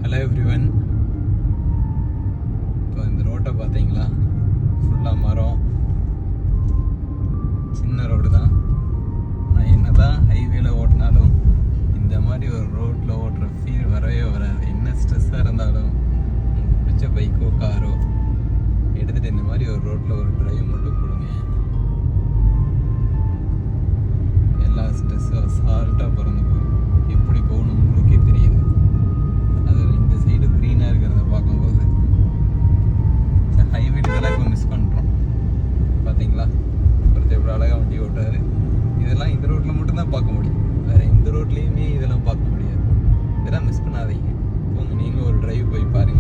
Hello everyone. இப்போ இந்த ரோட்டை பார்த்தீங்களா? ஃபுல்லாக மரம், சின்ன ரோடு தான். நான் என்ன தான் ஹைவேல ஓட்டினாலும் இந்த மாதிரி ஒரு ரோட்டில் ஓட்டுற ஃபீல் வரவே வராது. என்ன ஸ்ட்ரெஸ்ஸாக இருந்தாலும் பிடிச்ச பைக்கோ காரோ எடுத்துகிட்டு இந்த மாதிரி ஒரு ரோட்டில் ஒரு டிரைவ் மட்டும் கொடுங்க. எல்லா ஸ்ட்ரெஸ்ஸும் அசால்ட்டாக பிறந்து போகும். எப்படி போகணும் உங்களுக்கே தெரியுது. அது இந்த சைடு க்ரீனாக இருக்கிறத பார்க்கும்போது ஹைவேலாம் இப்போ மிஸ் பண்ணுறோம். பார்த்தீங்களா, ஒருத்தர் எவ்வளோ அழகாக வண்டி ஓட்டுறாரு. இதெல்லாம் இந்த ரோட்டில் மட்டும்தான் பார்க்க முடியும், வேறு எந்த ரோட்லேயுமே இதெல்லாம் பார்க்க முடியாது. இதெல்லாம் மிஸ் பண்ணாதீங்க. போங்க, நீங்களும் ஒரு டிரைவ் போய் பாருங்கள்.